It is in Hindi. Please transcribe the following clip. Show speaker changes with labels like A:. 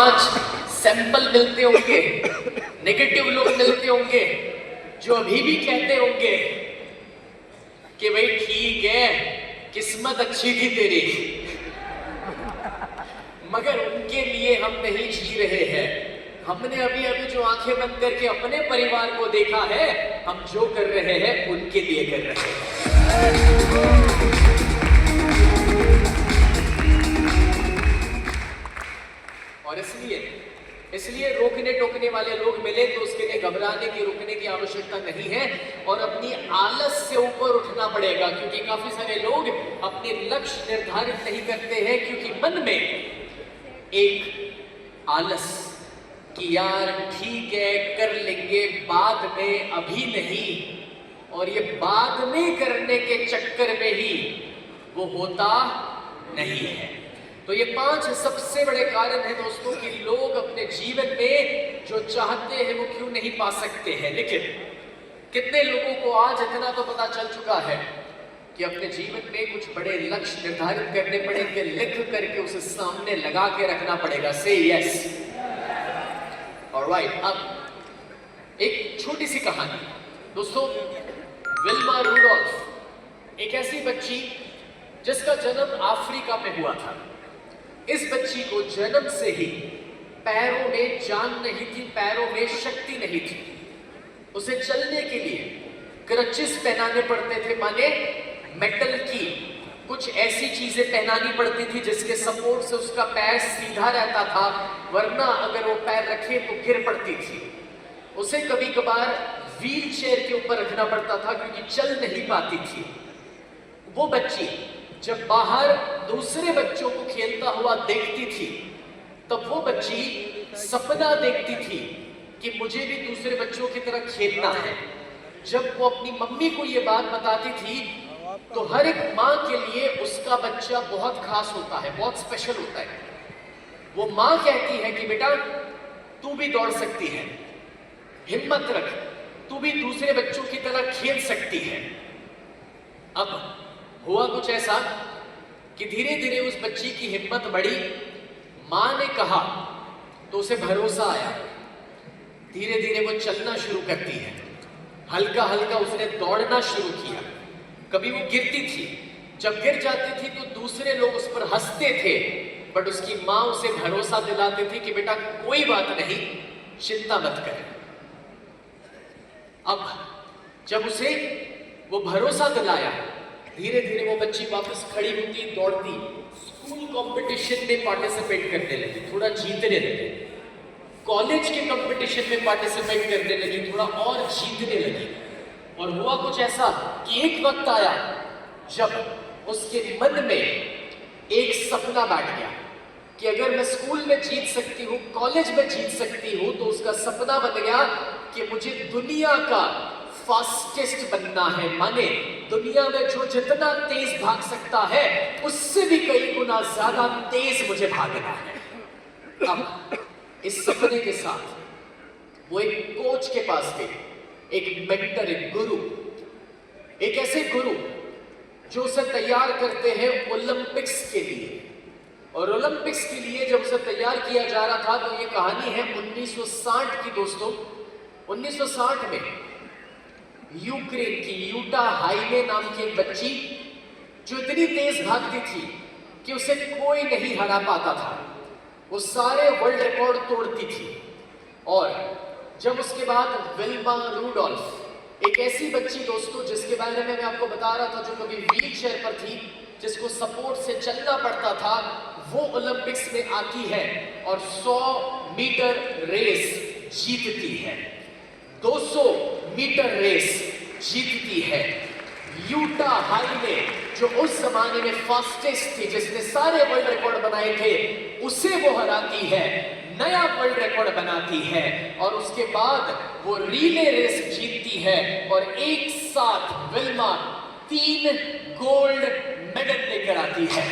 A: पांच सैंपल मिलते होंगे, नेगेटिव लोग मिलते होंगे जो अभी भी कहते होंगे कि भाई ठीक है, किस्मत अच्छी थी तेरी, मगर उनके लिए हम नहीं जी रहे हैं। हमने अभी अभी जो आंखें बंद करके अपने परिवार को देखा है, हम जो कर रहे हैं उनके लिए कर रहे हैं। और इसलिए रोकने टोकने वाले लोग मिले तो उसके लिए घबराने की, रुकने की आवश्यकता नहीं है और अपनी आलस से ऊपर उठना पड़ेगा, क्योंकि काफी सारे लोग अपने लक्ष्य निर्धारित नहीं करते हैं क्योंकि मन में एक आलस कि यार ठीक है कर लेंगे बाद में, अभी नहीं, और ये बाद में करने के चक्कर में ही वो होता नहीं है। तो ये 5 सबसे बड़े कारण हैं दोस्तों कि लोग अपने जीवन में जो चाहते हैं वो क्यों नहीं पा सकते हैं। लेकिन कितने लोगों को आज इतना तो पता चल चुका है कि अपने जीवन में कुछ बड़े लक्ष्य निर्धारित करने पड़ेंगे, लिख करके उसे सामने लगा के रखना पड़ेगा। से यस, ऑलराइट। अब एक छोटी सी कहानी दोस्तों, विल्मा रूडोल्फ एक ऐसी बच्ची जिसका जन्म अफ्रीका में हुआ था। इस बच्ची को जन्म से ही पैरों में जान नहीं थी, पैरों में शक्ति नहीं थी। उसे चलने के लिए क्रचेस पहनाने पड़ते थे, माने मेटल की कुछ ऐसी चीजें पहनानी पड़ती थी जिसके सपोर्ट से उसका पैर सीधा रहता था, वरना अगर वो पैर रखे तो गिर पड़ती थी। उसे कभी कभार व्हील चेयर के ऊपर रखना पड़ता था क्योंकि चल नहीं पाती थी। वो बच्ची जब बाहर दूसरे बच्चों को खेलता हुआ देखती थी तब वो बच्ची सपना देखती थी कि मुझे भी दूसरे बच्चों की तरह खेलना है। जब वो अपनी मम्मी को ये बात बताती थी तो हर एक माँ के लिए उसका बच्चा बहुत खास होता है, बहुत स्पेशल होता है। वो माँ कहती है कि बेटा तू भी दौड़ सकती है, हिम्मत रख, तू भी दूसरे बच्चों की तरह खेल सकती है। अब हुआ कुछ ऐसा कि धीरे धीरे उस बच्ची की हिम्मत बढ़ी। माँ ने कहा तो उसे भरोसा आया, धीरे धीरे वो चलना शुरू करती है, हल्का हल्का उसने दौड़ना शुरू किया। कभी वो गिरती थी, जब गिर जाती थी तो दूसरे लोग उस पर हंसते थे, बट उसकी माँ उसे भरोसा दिलाती थी कि बेटा कोई बात नहीं, चिंता मत कर। अब जब उसे वो भरोसा दिलाया, धीरे धीरे वो बच्ची वापस खड़ी होती, दौड़ती, स्कूल कंपटीशन में पार्टिसिपेट करने लगी, थोड़ा जीतने लगी, कॉलेज के कंपटीशन में पार्टिसिपेट करने लगी, थोड़ा और जीतने लगी। और हुआ कुछ ऐसा कि एक वक्त आया जब उसके मन में एक सपना बैठ गया कि अगर मैं स्कूल में जीत सकती हूँ, कॉलेज में जीत सकती हूँ, तो उसका सपना बन गया कि मुझे दुनिया का फास्टेस्ट बनना है, माने दुनिया में जो जितना तेज भाग सकता है उससे भी कई गुना ज्यादा तेज मुझे भागना है। अब इस सपने के साथ वो एक कोच के पास गए, एक मेंटर, एक गुरु, एक ऐसे गुरु जो उसे तैयार करते हैं ओलंपिक्स के लिए। और ओलंपिक्स के लिए जब उसे तैयार किया जा रहा था तो ये कहानी है 1960 की दोस्तों। 1960 में यूक्रेन की यूटा हाइले नाम की एक बच्ची जो इतनी तेज भागती थी कि उसे कोई नहीं हरा पाता था, वो सारे वर्ल्ड रिकॉर्ड तोड़ती थी। और जब उसके बाद विल्मा रूडोल्फ एक ऐसी बच्ची दोस्तों जिसके बारे में मैं आपको बता रहा था, जो कभी व्हील चेयर पर थी, जिसको सपोर्ट से चलना पड़ता था, वो ओलंपिक्स में आती है और 100 मीटर रेस जीतती है, 200 मीटर रेस जीतती है। यूटा हाइले जो उस जमाने में फास्टेस्ट थी, जिसने सारे वर्ल्ड रिकॉर्ड बनाए थे, उसे वो हराती है, नया वर्ल्ड रिकॉर्ड बनाती है। और उसके बाद वो रिले रेस जीतती है और एक साथ विल्मा 3 गोल्ड मेडल लेकर आती है।